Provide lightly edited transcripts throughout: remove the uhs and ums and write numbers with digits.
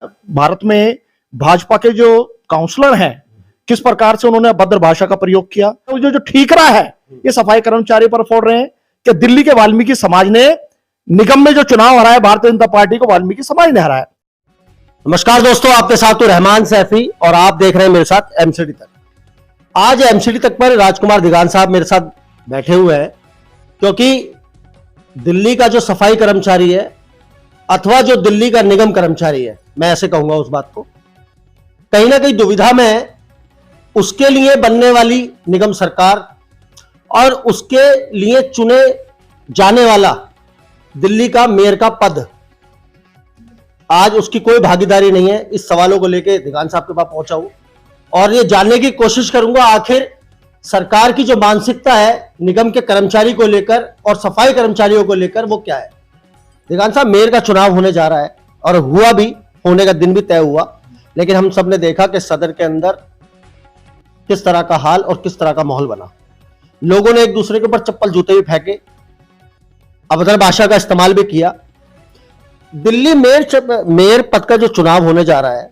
भारत में भाजपा के जो काउंसलर हैं किस प्रकार से उन्होंने अभद्र भाषा का प्रयोग किया। तो जो ठिकरा है ये सफाई कर्मचारी पर फोड़ रहे हैं कि दिल्ली के वाल्मीकि समाज ने निगम में जो चुनाव हराया भारतीय जनता पार्टी को वाल्मीकि समाज ने हराया। नमस्कार दोस्तों, आपके साथ तो रहमान सैफी और आप देख रहे हैं मेरे साथ एमसीडी तक। आज एमसीडी तक पर राजकुमार दिगान साहब मेरे साथ बैठे हुए हैं क्योंकि दिल्ली का जो सफाई कर्मचारी है अथवा जो दिल्ली का निगम कर्मचारी है, मैं ऐसे कहूंगा उस बात को, कहीं ना कहीं दुविधा में है। उसके लिए बनने वाली निगम सरकार और उसके लिए चुने जाने वाला दिल्ली का मेयर का पद, आज उसकी कोई भागीदारी नहीं है। इस सवालों को लेकर दिगान साहब के पास पहुंचा हूं और ये जानने की कोशिश करूंगा आखिर सरकार की जो मानसिकता है निगम के कर्मचारी को लेकर और सफाई कर्मचारियों को लेकर वो क्या है। दिगान साहब, मेयर का चुनाव होने जा रहा है और हुआ भी, होने का दिन भी तय हुआ, लेकिन हम सब ने देखा कि सदर के अंदर किस तरह का हाल और किस तरह का माहौल बना। लोगों ने एक दूसरे के ऊपर चप्पल जूते भी फेंके, अभद्र भाषा का इस्तेमाल भी किया। दिल्ली मेयर पद का जो चुनाव होने जा रहा है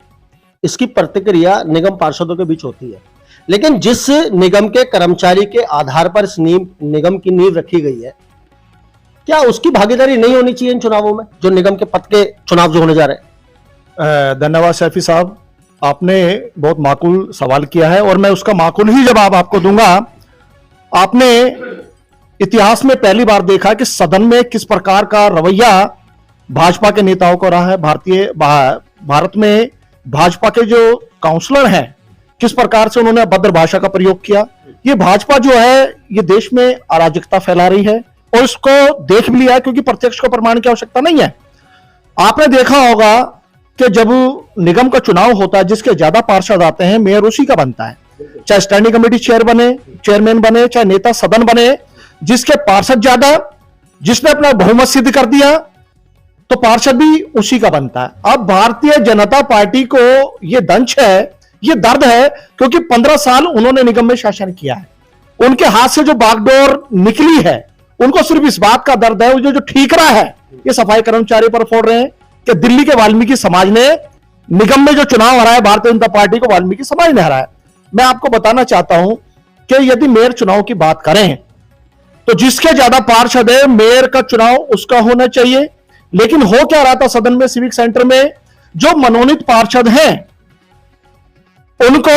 इसकी प्रतिक्रिया निगम पार्षदों के बीच होती है, लेकिन जिस निगम के कर्मचारी के आधार पर इस निगम की नींव रखी गई है, क्या उसकी भागीदारी नहीं होनी चाहिए इन चुनावों में, जो निगम के पद के चुनाव जो होने जा रहे हैं। धन्यवाद सैफी साहब, आपने बहुत माकूल सवाल किया है और मैं उसका माकूल ही जवाब आपको दूंगा। आपने इतिहास में पहली बार देखा कि सदन में किस प्रकार का रवैया भाजपा के नेताओं को रहा है। भारत में भाजपा के जो काउंसलर हैं किस प्रकार से उन्होंने अभद्र भाषा का प्रयोग किया। ये भाजपा जो है ये देश में अराजकता फैला रही है और इसको देख भी लिया है, क्योंकि प्रत्यक्ष को प्रमाण की आवश्यकता नहीं है। आपने देखा होगा कि जब निगम का चुनाव होता है जिसके ज्यादा पार्षद आते हैं मेयर उसी का बनता है, चाहे स्टैंडिंग कमेटी चेयरमैन बने, चाहे नेता सदन बने। जिसके पार्षद ज्यादा, जिसने अपना बहुमत सिद्ध कर दिया, तो पार्षद भी उसी का बनता है। अब भारतीय जनता पार्टी को यह दंश है, यह दर्द है, क्योंकि 15 साल उन्होंने निगम में शासन किया है। उनके हाथ से जो बागडोर निकली है उनको सिर्फ इस बात का दर्द है, जो ठिकरा है ये सफाई कर्मचारी पर फोड़ रहे हैं कि दिल्ली के वाल्मीकि समाज ने निगम में जो चुनाव हराया भारतीय जनता पार्टी को वाल्मीकि समाज ने हराया। मैं आपको बताना चाहता हूं कि यदि मेयर चुनाव की बात करें तो जिसके ज्यादा पार्षद है मेयर का चुनाव उसका होना चाहिए। लेकिन हो क्या रहा था सदन में, सिविक सेंटर में जो मनोनीत पार्षद हैं उनको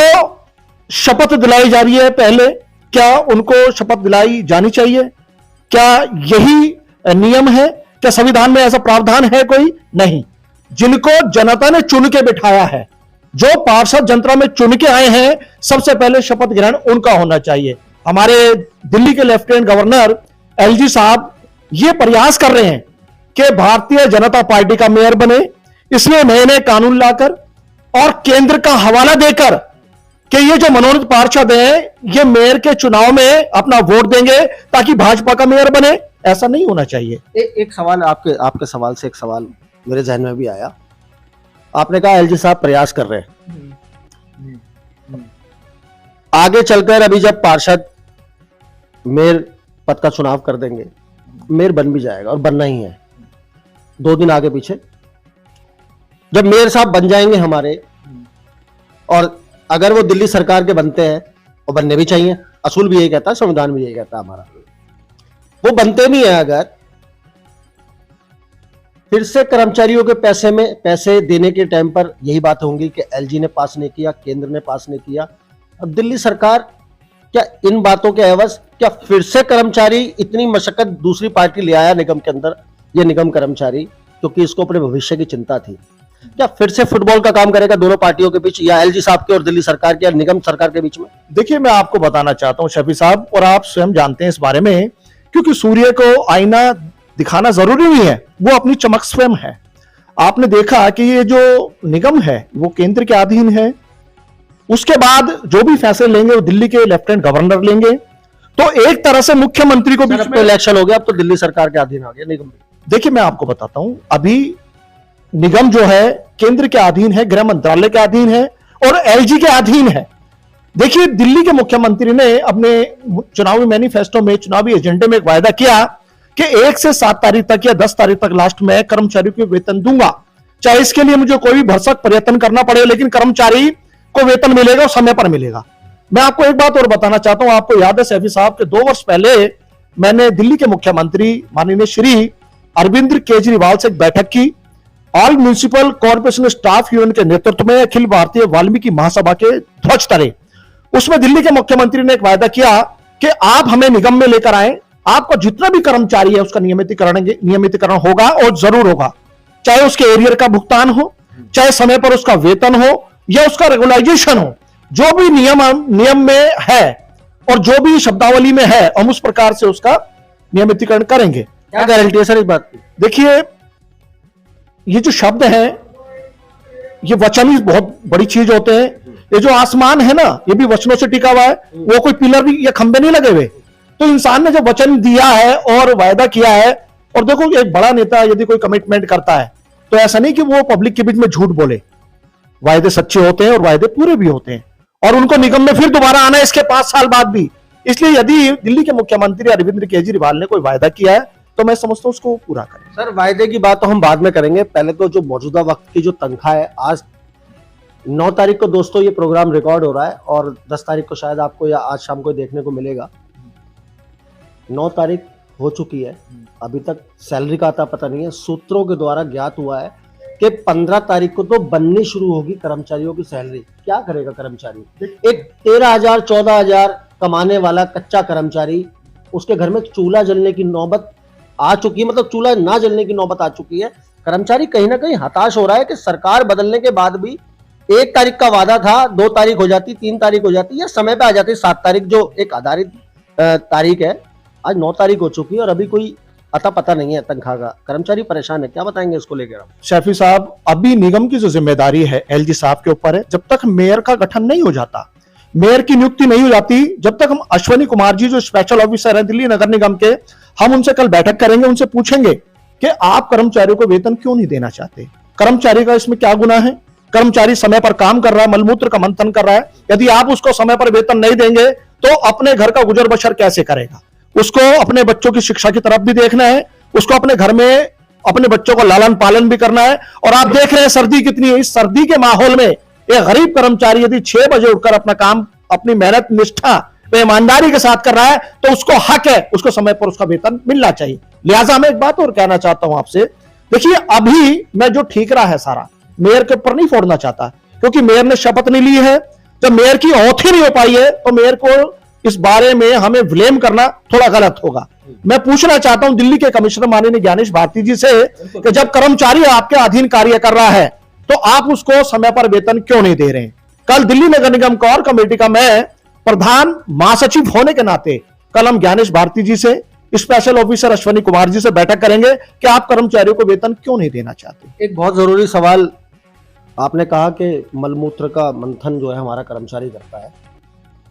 शपथ दिलाई जा रही है। पहले क्या उनको शपथ दिलाई जानी चाहिए? क्या यही नियम है? क्या संविधान में ऐसा प्रावधान है? कोई नहीं। जिनको जनता ने चुन के बिठाया है, जो पार्षद जनता में चुन के आए हैं, सबसे पहले शपथ ग्रहण उनका होना चाहिए। हमारे दिल्ली के लेफ्टिनेंट गवर्नर एलजी साहब ये प्रयास कर रहे हैं कि भारतीय जनता पार्टी का मेयर बने, इसलिए नए नए कानून लाकर और केंद्र का हवाला देकर कि ये जो मनोनीत पार्षद हैं ये मेयर के चुनाव में अपना वोट देंगे ताकि भाजपा का मेयर बने। ऐसा नहीं होना चाहिए। एक सवाल आपके सवाल से एक सवाल मेरे जहन में भी आया। आपने कहा एलजी साहब प्रयास कर रहे हैं, आगे चलकर अभी जब पार्षद मेयर पद का चुनाव कर देंगे, मेयर बन भी जाएगा और बनना ही है। 2 दिन आगे पीछे जब मेयर साहब बन जाएंगे हमारे, और अगर वो दिल्ली सरकार के बनते हैं और बनने भी चाहिए, असूल भी यही कहता है, संविधान भी यही कहता है हमारा, वो बनते भी हैं, अगर फिर से कर्मचारियों के पैसे देने के टाइम पर यही बात होंगी कि एलजी ने पास नहीं किया, केंद्र ने पास नहीं किया। अब दिल्ली सरकार क्या इन बातों के एवज क्या फिर से कर्मचारी, इतनी मशक्कत दूसरी पार्टी ले आया निगम के अंदर, ये निगम कर्मचारी, क्योंकि इसको अपने भविष्य की चिंता थी, क्या फिर से फुटबॉल का काम करेगा दोनों पार्टियों के बीच, या एलजी साहब के और दिल्ली सरकार के या निगम सरकार के बीच में? देखिए, मैं आपको बताना चाहता हूं शफी साहब, और आप स्वयं जानते हैं इस बारे में, क्योंकि सूर्य को आईना दिखाना जरूरी नहीं है, वो अपनी चमक स्वयं है। आपने देखा कि ये जो निगम है वो केंद्र के अधीन है, उसके बाद जो भी फैसले लेंगे वो दिल्ली के लेफ्टिनेंट गवर्नर लेंगे। तो एक तरह से मुख्यमंत्री को बीच में इलेक्शन हो गया, अब तो दिल्ली सरकार के अधीन आ गया निगम। देखिए, मैं आपको बताता हूं, अभी निगम जो है केंद्र के अधीन है, गृह मंत्रालय के अधीन है और एलजी के अधीन है। देखिए, दिल्ली के मुख्यमंत्री ने अपने चुनावी मैनिफेस्टो में, चुनावी एजेंडे में एक वायदा किया कि 1 से 7 तारीख तक या 10 तारीख तक लास्ट में कर्मचारियों को वेतन दूंगा। चाहे इसके लिए मुझे कोई भी भरसक प्रयत्न करना पड़े, लेकिन कर्मचारी को वेतन मिलेगा और समय पर मिलेगा। मैं आपको एक बात और बताना चाहता हूं, आपको याद है सैफी साहब के 2 वर्ष पहले मैंने दिल्ली के मुख्यमंत्री माननीय श्री अरविंद केजरीवाल से एक बैठक की। All municipal corporation staff union के नेतृत्व में अखिल भारतीय वाल्मीकि महासभा के ध्वज तले। उसमें दिल्ली के मुख्यमंत्री ने एक वायदा किया कि आप हमें निगम में लेकर आए, आपका जितना भी कर्मचारी है उसका नियमितीकरण होगा और जरूर होगा, चाहे उसके एरियर का भुगतान हो, चाहे समय पर उसका वेतन हो या उसका रेगुलाइजेशन हो, जो भी नियम में है और जो भी शब्दावली में है हम उस प्रकार से उसका नियमितीकरण करेंगे। क्या गारंटी है सर इस बात की? देखिए, ये जो शब्द है ये वचन ही बहुत बड़ी चीज होते हैं। ये जो आसमान है ना, ये भी वचनों से टिका हुआ है, वो कोई पिलर भी या खंबे नहीं लगे हुए। तो इंसान ने जो वचन दिया है और वायदा किया है, और देखो एक बड़ा नेता यदि कोई कमिटमेंट करता है तो ऐसा नहीं कि वो पब्लिक के बीच में झूठ बोले, वायदे सच्चे होते हैं और वायदे पूरे भी होते हैं, और उनको निगम में फिर दोबारा आना है इसके 5 साल बाद भी। इसलिए यदि दिल्ली के मुख्यमंत्री अरविंद केजरीवाल ने कोई वायदा किया है तो मैं समझता हूं उसको पूरा करें। सर वायदे की बात तो हम बाद में करेंगे, पहले तो जो मौजूदा वक्त की जो तनख्वाह है, आज 9 तारीख को दोस्तों ये प्रोग्राम रिकॉर्ड हो रहा है और 10 तारीख को शायद आपको या आज शाम को देखने को मिलेगा। 9 तारीख हो चुकी है, अभी तक सैलरी का आता पता नहीं है। सूत्रों के द्वारा ज्ञात हुआ है कि 15 तारीख को तो बननी शुरू होगी कर्मचारियों की सैलरी। क्या करेगा कर्मचारी? एक 13,000 14,000 कमाने वाला कच्चा कर्मचारी, उसके घर में चूल्हा जलने की नौबत आ चुकी है, मतलब चूल्हा ना जलने की नौबत आ चुकी है। कर्मचारी कहीं ना कहीं हताश हो रहा है कि सरकार बदलने के बाद भी 1 तारीख का वादा था, 2 तारीख हो जाती, 3 तारीख हो जाती, या समय पे आ जाती 7 तारीख जो एक आधारित तारीख है। आज 9 तारीख हो चुकी है और अभी कोई अता पता नहीं है तनख्वाह का। कर्मचारी परेशान है, क्या बताएंगे इसको लेकर आप? शैफी साहब, अभी निगम की जो जिम्मेदारी है एलजी साहब के ऊपर है। जब तक मेयर का गठन नहीं हो जाता, मेयर की नियुक्ति नहीं हो जाती, जब तक हम अश्वनी कुमार जी जो स्पेशल ऑफिसर हैं दिल्ली नगर निगम के, हम उनसे कल बैठक करेंगे, उनसे पूछेंगे कि आप कर्मचारियों को वेतन क्यों नहीं देना चाहते, कर्मचारी का इसमें क्या गुनाह है? कर्मचारी समय पर काम कर रहा है, मलमूत्र का मंथन कर रहा है, यदि आप उसको समय पर वेतन नहीं देंगे तो अपने घर का गुजर बसर कैसे करेगा? उसको अपने बच्चों की शिक्षा की तरफ भी देखना है, उसको अपने घर में अपने बच्चों को लालन पालन भी करना है। और आप देख रहे हैं सर्दी कितनी है, इस सर्दी के माहौल में एक गरीब कर्मचारी यदि 6 बजे उठकर अपना काम अपनी मेहनत निष्ठा ईमानदारी के साथ कर रहा है तो उसको हक है, उसको समय पर उसका वेतन मिलना चाहिए। लिहाजा मैं एक बात और कहना चाहता हूं आपसे, देखिए अभी मैं जो ठीक रहा है सारा मेयर के ऊपर नहीं फोड़ना चाहता, क्योंकि मेयर ने शपथ नहीं ली है। जब मेयर की औथ ही नहीं हो पाई है तो मेयर को इस बारे में हमें ब्लेम करना थोड़ा गलत होगा। मैं पूछना चाहता हूं दिल्ली के कमिश्नर माननीय ज्ञानेश भारती जी से कि जब कर्मचारी आपके अधीन कार्य कर रहा है तो आप उसको समय पर वेतन क्यों नहीं दे रहे हैं? कल दिल्ली नगर निगम कोर कमेटी का मैं प्रधान महासचिव होने के नाते कल हम ज्ञानेश भारती जी से, स्पेशल ऑफिसर अश्वनी कुमार जी से बैठक करेंगे कि आप कर्मचारियों को वेतन क्यों नहीं देना चाहते। एक बहुत जरूरी सवाल आपने कहा कि मलमूत्र का मंथन जो है हमारा कर्मचारी करता है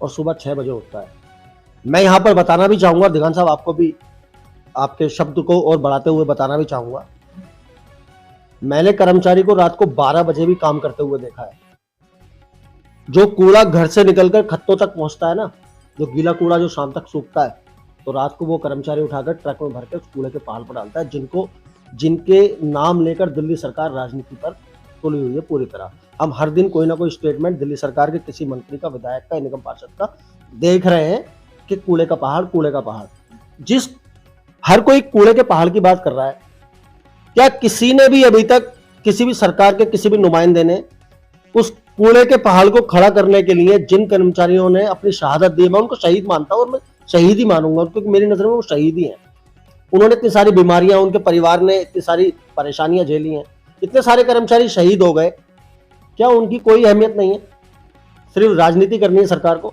और सुबह 6 बजे उठता है। मैं यहां पर बताना भी चाहूंगा दिगान साहब, आपको भी आपके शब्द को और बढ़ाते हुए बताना भी चाहूंगा, मैंने कर्मचारी को रात को 12 बजे भी काम करते हुए देखा है। जो कूड़ा घर से निकलकर खत्तों तक पहुंचता है ना, जो गीला कूड़ा जो शाम तक सूखता है, तो रात को वो कर्मचारी उठाकर ट्रक में भर के उस कूड़े के पहाड़ पर डालता है, जिनके नाम लेकर दिल्ली सरकार राजनीति पर तुली हुई है पूरी तरह। हम हर दिन कोई ना कोई स्टेटमेंट दिल्ली सरकार के किसी मंत्री का, विधायक का, निगम पार्षद का देख रहे हैं कि कूड़े का पहाड़, कूड़े का पहाड़। हर कोई कूड़े के पहाड़ की बात कर रहा है। क्या किसी ने भी अभी तक, किसी भी सरकार के किसी भी नुमाइंदे ने उस कूड़े के पहाड़ को खड़ा करने के लिए जिन कर्मचारियों ने अपनी शहादत दी, मैं उनको शहीद मानता हूं और मैं शहीद ही मानूंगा, क्योंकि मेरी नजर में वो शहीद ही हैं। उन्होंने इतनी सारी बीमारियां, उनके परिवार ने इतनी सारी परेशानियां झेली हैं, इतने सारे कर्मचारी शहीद हो गए, क्या उनकी कोई अहमियत नहीं है? सिर्फ राजनीति करनी है सरकार को?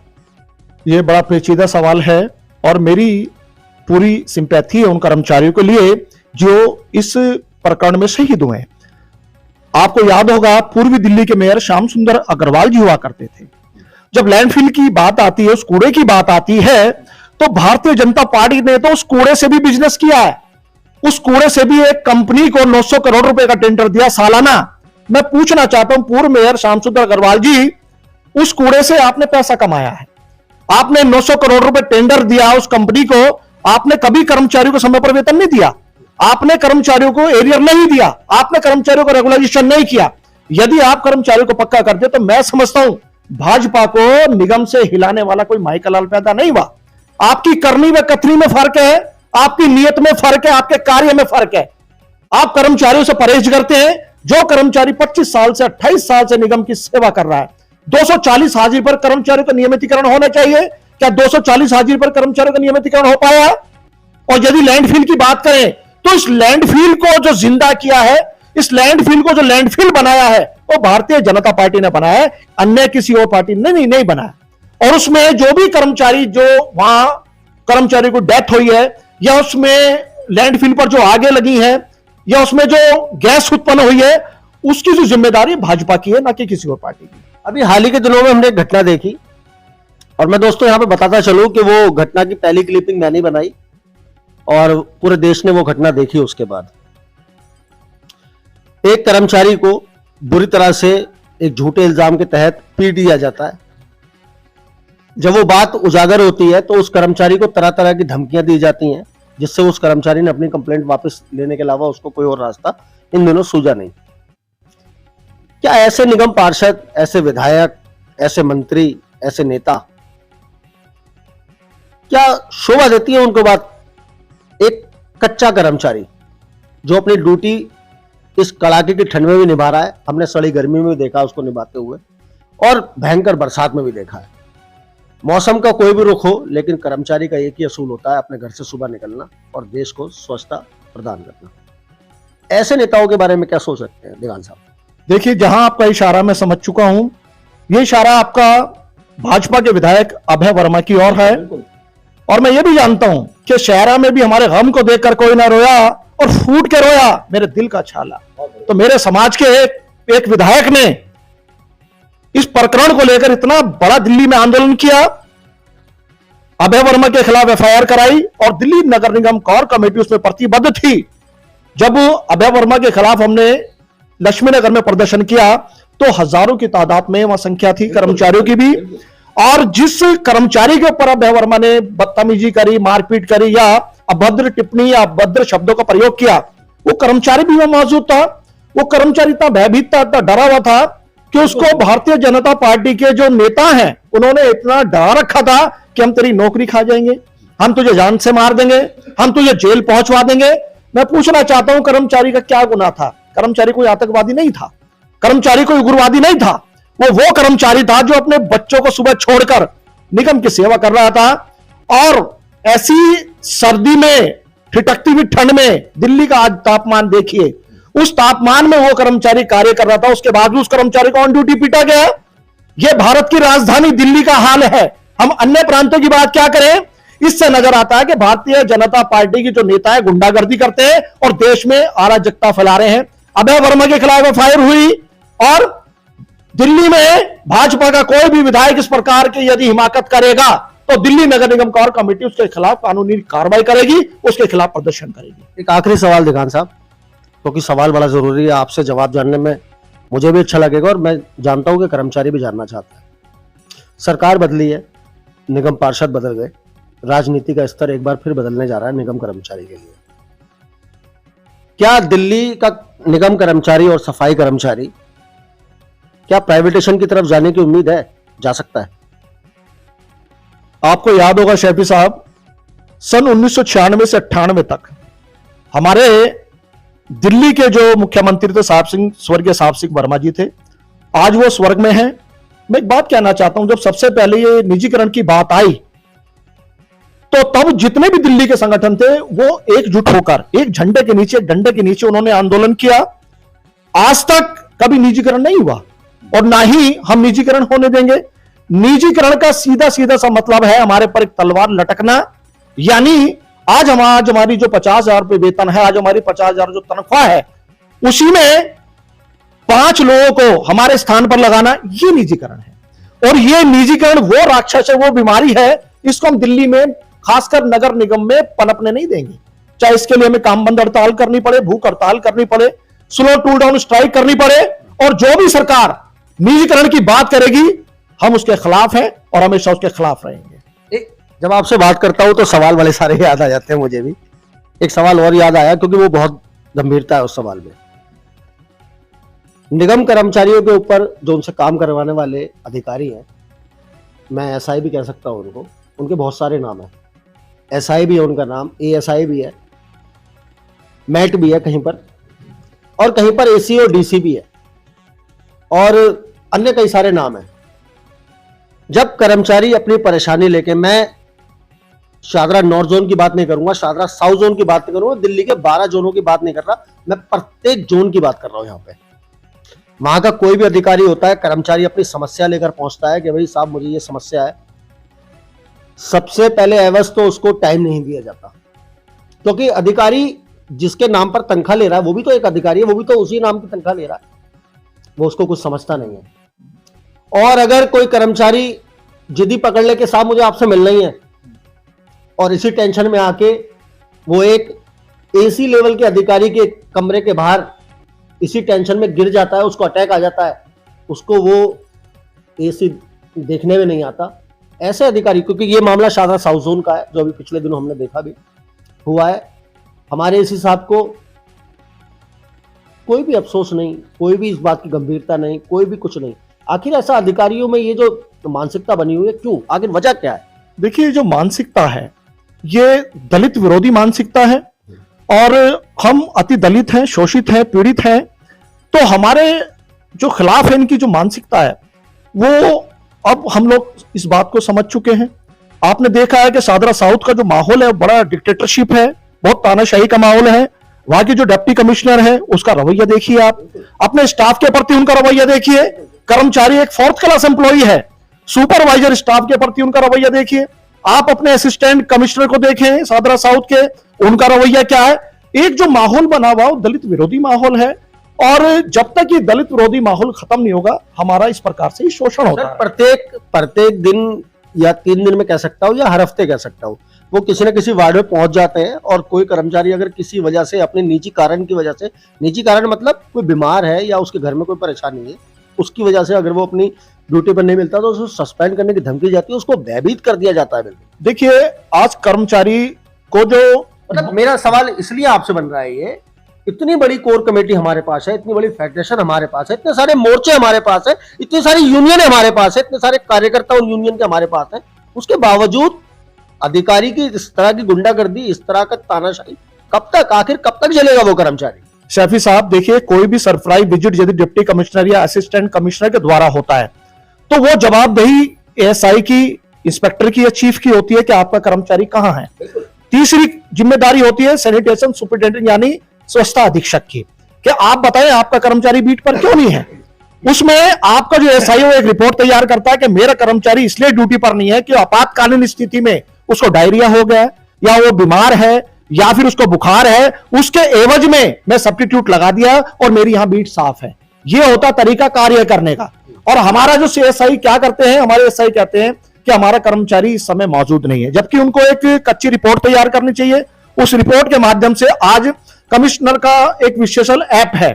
यह बड़ा पेचीदा सवाल है और मेरी पूरी सिंपैथी है उन कर्मचारियों के लिए जो इस प्रकरण में शहीद हुए हैं। आपको याद होगा पूर्वी दिल्ली के मेयर श्याम सुंदर अग्रवाल जी हुआ करते थे। जब लैंडफिल की बात आती है, उस कूड़े की बात आती है, तो भारतीय जनता पार्टी ने तो उस कूड़े से भी बिजनेस किया है। उस कूड़े से भी एक कंपनी को 900 करोड़ रुपए का टेंडर दिया सालाना। मैं पूछना चाहता हूं पूर्व मेयर श्याम सुंदर अग्रवाल जी, उस कूड़े से आपने पैसा कमाया है, आपने 900 करोड़ रुपए टेंडर दिया उस कंपनी को, आपने कभी कर्मचारियों को समय पर वेतन नहीं दिया। आपने कर्मचारियों को एरियर नहीं दिया, आपने कर्मचारियों को रेगुलाइजेशन नहीं किया। यदि आप कर्मचारियों को पक्का करते तो मैं समझता हूं भाजपा को निगम से हिलाने वाला कोई माइकल लाल पैदा नहीं हुआ। आपकी करनी व कथनी में फर्क है, आपकी नीयत में फर्क है, आपके कार्य में फर्क है। आप कर्मचारियों से परहेज करते हैं। जो कर्मचारी 25 साल से 28 साल से निगम की सेवा कर रहा है, 240 हाजिरी पर कर्मचारियों का नियमितीकरण होना चाहिए। क्या 240 हाजिरी पर कर्मचारियों का नियमितीकरण हो पाया? और यदि लैंडफिल की बात करें तो इस लैंडफिल को जो जिंदा किया है, इस लैंडफिल को जो लैंडफिल बनाया है, वो भारतीय जनता पार्टी ने बनाया है, अन्य किसी और पार्टी ने नहीं बनाया। और उसमें जो भी कर्मचारी, जो वहां कर्मचारी को डेथ हुई है, या उसमें लैंडफिल पर जो आगे लगी है, या उसमें जो गैस उत्पन्न हुई है, उसकी जो जिम्मेदारी भाजपा की है, ना कि किसी और पार्टी की। अभी हाल ही के दिनों में हमने एक घटना देखी, और मैं दोस्तों यहां पे बताता चलूं कि वो घटना की पहली क्लिपिंग मैंने बनाई और पूरे देश ने वो घटना देखी। उसके बाद एक कर्मचारी को बुरी तरह से एक झूठे इल्जाम के तहत पीट दिया जाता है। जब वो बात उजागर होती है तो उस कर्मचारी को तरह तरह की धमकियां दी जाती हैं, जिससे उस कर्मचारी ने अपनी कंप्लेंट वापस लेने के अलावा उसको कोई और रास्ता इन दिनों सूझा नहीं। क्या ऐसे निगम पार्षद, ऐसे विधायक, ऐसे मंत्री, ऐसे नेता, क्या शोभा देती है उनको बात? एक कच्चा कर्मचारी जो अपनी ड्यूटी इस कड़ाके की ठंड में भी निभा रहा है, हमने सड़ी गर्मी में भी देखा उसको निभाते हुए, और भयंकर बरसात में भी देखा है। मौसम का कोई भी रुख हो, लेकिन कर्मचारी का एक ही असूल होता है, अपने घर से सुबह निकलना और देश को स्वच्छता प्रदान करना। ऐसे नेताओं के बारे में क्या सोच सकते हैं दीवान साहब? देखिए, जहां आपका इशारा मैं समझ चुका हूं, यह इशारा आपका भाजपा के विधायक अभय वर्मा की ओर है। और मैं ये भी जानता हूं कि शहरा में भी हमारे गम को देखकर कोई ना रोया और फूट के रोया मेरे दिल का छाला। तो मेरे समाज के एक विधायक ने इस प्रकरण को लेकर इतना बड़ा दिल्ली में आंदोलन किया, अभय वर्मा के खिलाफ एफआईआर कराई, और दिल्ली नगर निगम कोर कमेटी उसमें प्रतिबद्ध थी। जब अभय वर्मा के खिलाफ हमने लक्ष्मी नगर में प्रदर्शन किया तो हजारों की तादाद में वहां संख्या थी, कर्मचारियों की भी। और जिस कर्मचारी के ऊपर अभय वर्मा ने बदतमीजी करी, मारपीट करी, या अभद्र टिप्पणी या अभद्र शब्दों का प्रयोग किया, वो कर्मचारी भी वहां मौजूद था। वो कर्मचारी इतना भयभीत था, इतना डरा हुआ था कि उसको भारतीय जनता पार्टी के जो नेता हैं उन्होंने इतना डरा रखा था कि हम तेरी नौकरी खा जाएंगे, हम तुझे जान से मार देंगे, हम तुझे जेल पहुंचवा देंगे। मैं पूछना चाहता हूं, कर्मचारी का क्या गुनाह था? कर्मचारी कोई आतंकवादी नहीं था, कर्मचारी कोई उग्रवादी नहीं था। वो कर्मचारी था जो अपने बच्चों को सुबह छोड़कर निगम की सेवा कर रहा था। और ऐसी सर्दी में, ठिठकती हुई ठंड में, दिल्ली का आज तापमान देखिए, उस तापमान में वो कर्मचारी कार्य कर रहा था। उसके बाद भी उस कर्मचारी को ऑन ड्यूटी पीटा गया। यह भारत की राजधानी दिल्ली का हाल है। हम अन्य प्रांतों की बात क्या करें? इससे नजर आता है कि भारतीय जनता पार्टी की जो नेता है गुंडागर्दी करते हैं और देश में अराजकता फैला रहे हैं। अभय वर्मा के खिलाफ एफआईआर हुई, और दिल्ली में भाजपा का कोई भी विधायक इस प्रकार की यदि हिमाकत करेगा तो दिल्ली नगर निगम कोर कमेटी उसके खिलाफ कानूनी कार्रवाई करेगी, उसके खिलाफ प्रदर्शन करेगी। एक आखिरी सवाल दिगान साहब, क्योंकि सवाल बड़ा जरूरी है, आपसे जवाब जानने में मुझे भी अच्छा लगेगा और मैं जानता हूं कि कर्मचारी भी जानना चाहता है। सरकार बदली है, निगम पार्षद बदल गए, राजनीति का स्तर एक बार फिर बदलने जा रहा है निगम कर्मचारी के लिए। क्या दिल्ली का निगम कर्मचारी और सफाई कर्मचारी, क्या प्राइवेटेशन की तरफ जाने की उम्मीद है? जा सकता है? आपको याद होगा शैफी साहब, सन 1996 से 98 तक हमारे दिल्ली के जो मुख्यमंत्री थे स्वर्गीय साहब सिंह वर्मा जी थे। आज वो स्वर्ग में हैं। मैं एक बात कहना चाहता हूं, जब सबसे पहले ये निजीकरण की बात आई तो तब जितने भी दिल्ली के संगठन थे वो एकजुट होकर एक झंडे के नीचे, एक डंडे के नीचे उन्होंने आंदोलन किया। आज तक कभी निजीकरण नहीं हुआ और ना ही हम निजीकरण होने देंगे। निजीकरण का सीधा सीधा सा मतलब है हमारे पर एक तलवार लटकना। यानी आज हमारी जो 50,000 रुपए वेतन है, आज हमारी 50,000 जो तनख्वाह है, उसी में 5 लोगों को हमारे स्थान पर लगाना, ये निजीकरण है। और ये निजीकरण वो राक्षस है, वो बीमारी है, इसको हम दिल्ली में खासकर नगर निगम में पनपने नहीं देंगे। चाहे इसके लिए हमें काम बंद हड़ताल करनी पड़े, भूख हड़ताल करनी पड़े, स्लो टूल डाउन स्ट्राइक करनी पड़े, और जो भी सरकार निजीकरण की बात करेगी हम उसके खिलाफ हैं और हमेशा उसके खिलाफ रहेंगे। जब आपसे बात करता हूं तो सवाल वाले सारे याद आ जाते हैं मुझे भी। एक सवाल और याद आया क्योंकि वो बहुत गंभीरता है उस सवाल में। निगम कर्मचारियों के ऊपर जो उनसे काम करवाने वाले अधिकारी हैं, मैं एसआई भी कह सकता हूं उनको, उनके बहुत सारे नाम हैं। एसआई भी है उनका नाम, एएसआई भी है, मैट भी है कहीं पर, और कहीं पर एसी और डीसी भी है, और अन्य कई सारे नाम हैं। जब कर्मचारी अपनी परेशानी लेके, मैं शादरा नॉर्थ जोन की बात नहीं करूंगा, शादरा साउथ जोन की बात नहीं करूंगा, दिल्ली के 12 जोनों की बात नहीं कर रहा, मैं प्रत्येक जोन की बात कर रहा हूं। यहां पे वहां का कोई भी अधिकारी होता है, कर्मचारी अपनी समस्या लेकर पहुंचता है कि भाई साहब मुझे ये समस्या है, सबसे पहले एवज तो उसको टाइम नहीं दिया जाता, क्योंकि अधिकारी जिसके नाम पर तनख्वाह ले रहा है वो भी तो एक अधिकारी है, वो भी तो उसी नाम की तनख्वाह ले रहा है, वो उसको कुछ समझता नहीं है। और अगर कोई कर्मचारी जिद्दी पकड़ ले कि साहब मुझे आपसे मिलना ही है, और इसी टेंशन में आके वो एक एसी लेवल के अधिकारी के कमरे के बाहर इसी टेंशन में गिर जाता है, उसको अटैक आ जाता है, उसको वो एसी देखने में नहीं आता। ऐसे अधिकारी, क्योंकि ये मामला शादरा साउथ जोन का है जो अभी पिछले दिनों हमने देखा भी हुआ है, हमारे एसी साहब को कोई भी अफसोस नहीं, कोई भी इस बात की गंभीरता नहीं, कोई भी कुछ नहीं। आखिर ऐसा अधिकारियों में ये जो मानसिकता बनी हुई है, क्यों, आखिर वजह क्या है? देखिए, जो मानसिकता है ये दलित विरोधी मानसिकता है, और हम अति दलित हैं, शोषित हैं, पीड़ित हैं, तो हमारे जो खिलाफ है इनकी जो मानसिकता है वो अब हम लोग इस बात को समझ चुके हैं। आपने देखा है कि शादरा साउथ का जो माहौल है बड़ा डिक्टेटरशिप है, बहुत तानाशाही का माहौल है। वहां की जो डिप्टी कमिश्नर है उसका रवैया देखिए, आप अपने स्टाफ के प्रति उनका रवैया देखिए। कर्मचारी एक 4th क्लास एम्प्लॉई है, सुपरवाइजर स्टाफ के प्रति उनका रवैया देखिए। आप अपने असिस्टेंट कमिश्नर को देखें शादरा साउथ के, उनका रवैया क्या है। एक जो माहौल बना हुआ वो दलित विरोधी माहौल है, और जब तक ये दलित विरोधी माहौल खत्म नहीं होगा हमारा इस प्रकार से ही शोषण होता है। प्रत्येक दिन या 3 दिन में कह सकता हूं, या हर हफ्ते कह सकता हूं, वो किसी न किसी वार्ड में पहुंच जाते हैं, और कोई कर्मचारी अगर किसी वजह से, अपने निजी कारण की वजह से, निजी कारण मतलब कोई बीमार है या उसके घर में कोई परेशानी है, उसकी वजह से अगर वो अपनी ड्यूटी पर नहीं मिलता तो उसको सस्पेंड करने की धमकी जाती है, उसको भयभीत कर दिया जाता है। बिल्कुल देखिए, आज कर्मचारी को जो, मतलब मेरा सवाल इसलिए आपसे बन रहा है, ये इतनी बड़ी कोर कमेटी हमारे पास है, इतनी बड़ी फेडरेशन हमारे पास है, इतने सारे मोर्चे हमारे पास है, इतनी सारी यूनियन हमारे पास है, इतने सारे कार्यकर्ता उन यूनियन के हमारे पास है, उसके बावजूद अधिकारी की इस तरह की गुंडागर्दी, इस तरह का तानाशाही कब तक, आखिर कब तक चलेगा वो कर्मचारी? शैफी साहब देखिए, कोई भी सरप्राइज विजिट यदि डिप्टी कमिश्नर या असिस्टेंट कमिश्नर के द्वारा होता है तो वो जवाबदेही एएसआई की, इंस्पेक्टर की या चीफ की होती है कि आपका कर्मचारी कहां है। तीसरी जिम्मेदारी होती है सैनिटेशन सुपरिटेंडेंट यानी स्वच्छता अधीक्षक की, कि आप बताएं आपका कर्मचारी बीट पर क्यों नहीं है। उसमें आपका जो एसआई वो एक रिपोर्ट तैयार करता है कि मेरा कर्मचारी इसलिए ड्यूटी पर नहीं है कि आपातकालीन स्थिति में उसको डायरिया हो गया, या वो बीमार है, या फिर उसको बुखार है, उसके एवज में मैं सब्स्टिट्यूट लगा दिया और मेरी यहां बीट साफ है। ये होता तरीका कार्य करने का। और हमारा जो एसआई क्या करते हैं, हमारे एसआई कहते हैं कि हमारा कर्मचारी इस समय मौजूद नहीं है, जबकि उनको एक कच्ची रिपोर्ट तैयार करनी चाहिए। उस रिपोर्ट के माध्यम से आज कमिश्नर का एक विशेषल ऐप है,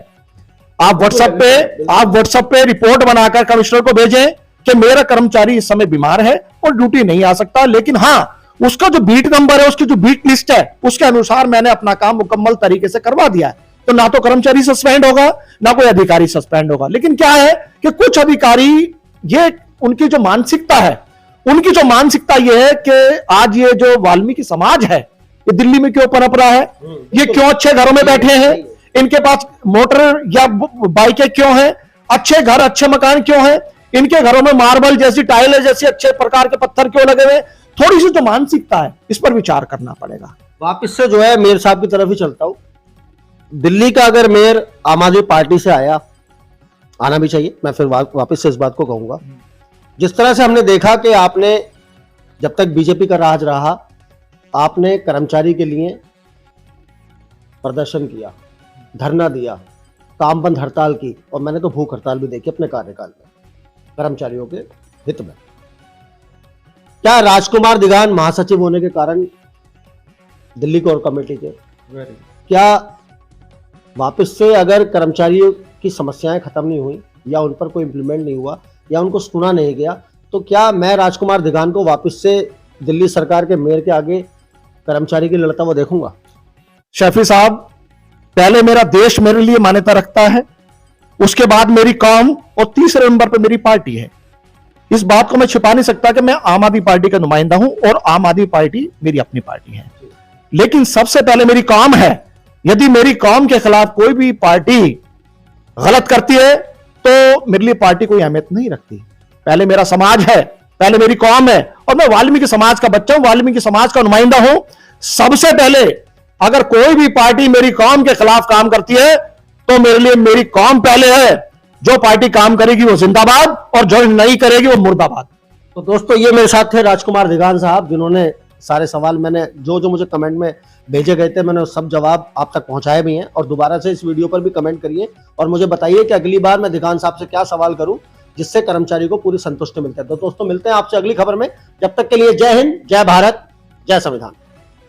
आप व्हाट्सएप पे रिपोर्ट बनाकर कमिश्नर को भेजें कि मेरा कर्मचारी इस समय बीमार है और ड्यूटी नहीं आ सकता, लेकिन हां उसका जो बीट नंबर है, उसकी जो बीट लिस्ट है, उसके अनुसार मैंने अपना काम मुकम्मल तरीके से करवा दिया है, तो ना तो कर्मचारी सस्पेंड होगा ना कोई अधिकारी सस्पेंड होगा। लेकिन क्या है कि कुछ अधिकारी, ये उनकी जो मानसिकता है, उनकी जो मानसिकता यह है कि आज ये जो वाल्मीकि समाज है ये दिल्ली में क्यों पनप रहा है, ये क्यों अच्छे घरों में बैठे हैं, इनके पास मोटर या बाइकें क्यों हैं, अच्छे घर अच्छे मकान क्यों हैं, इनके घरों में मार्बल जैसी, टाइल जैसी अच्छे प्रकार के पत्थर क्यों लगे हुए। थोड़ी सी जो मानसिकता है इस पर विचार करना पड़ेगा। वापिस से जो है मेयर साहब की तरफ ही चलता हूं। दिल्ली का अगर मेयर आम आदमी पार्टी से आना भी चाहिए, मैं फिर वापस से इस बात को कहूंगा। जिस तरह से हमने देखा कि आपने, जब तक बीजेपी का राज रहा, आपने कर्मचारी के लिए प्रदर्शन किया, धरना दिया, काम बंद हड़ताल की, और मैंने तो भूख हड़ताल भी देखी अपने कार्यकाल में कर्मचारियों के हित में। क्या राजकुमार दिगान महासचिव होने के कारण दिल्ली कोर कमेटी के, क्या वापस से अगर कर्मचारियों की समस्याएं खत्म नहीं हुई, या उन पर कोई इंप्लीमेंट नहीं हुआ, या उनको सुना नहीं गया, तो क्या मैं राजकुमार दिगान को वापस से दिल्ली सरकार के मेयर के आगे कर्मचारी की लड़ता हुआ देखूंगा? शफी साहब, पहले मेरा देश मेरे लिए मान्यता रखता है, उसके बाद मेरी कौम और तीसरे नंबर पर मेरी पार्टी है। इस बात को मैं छिपा नहीं सकता कि मैं आम आदमी पार्टी का नुमाइंदा हूं और आम आदमी पार्टी मेरी अपनी पार्टी है, लेकिन सबसे पहले मेरी कौम है। यदि मेरी कौम के खिलाफ कोई भी पार्टी गलत करती है तो मेरे लिए पार्टी कोई अहमियत नहीं रखती। पहले मेरा समाज है, पहले मेरी कौम है, और मैं वाल्मीकि समाज का बच्चा हूं, वाल्मीकि समाज का नुमाइंदा हूं। सबसे पहले अगर कोई भी पार्टी मेरी कौम के खिलाफ काम करती है तो मेरे लिए मेरी कौम पहले है। जो पार्टी काम करेगी वो जिंदाबाद, और जो नहीं करेगी वो मुर्दाबाद। तो दोस्तों, ये मेरे साथ थे राजकुमार दिगान साहब, जिन्होंने सारे सवाल मैंने जो मुझे कमेंट में भेजे गए थे, मैंने सब जवाब आप तक पहुंचाए भी हैं। और दोबारा से इस वीडियो पर भी कमेंट करिए और मुझे बताइए कि अगली बार मैं दिगान साहब से क्या सवाल करूं जिससे कर्मचारी को पूरी संतुष्टि मिलती है। तो दोस्तों, मिलते हैं आपसे अगली खबर में। जब तक के लिए जय हिंद, जय भारत, जय संविधान।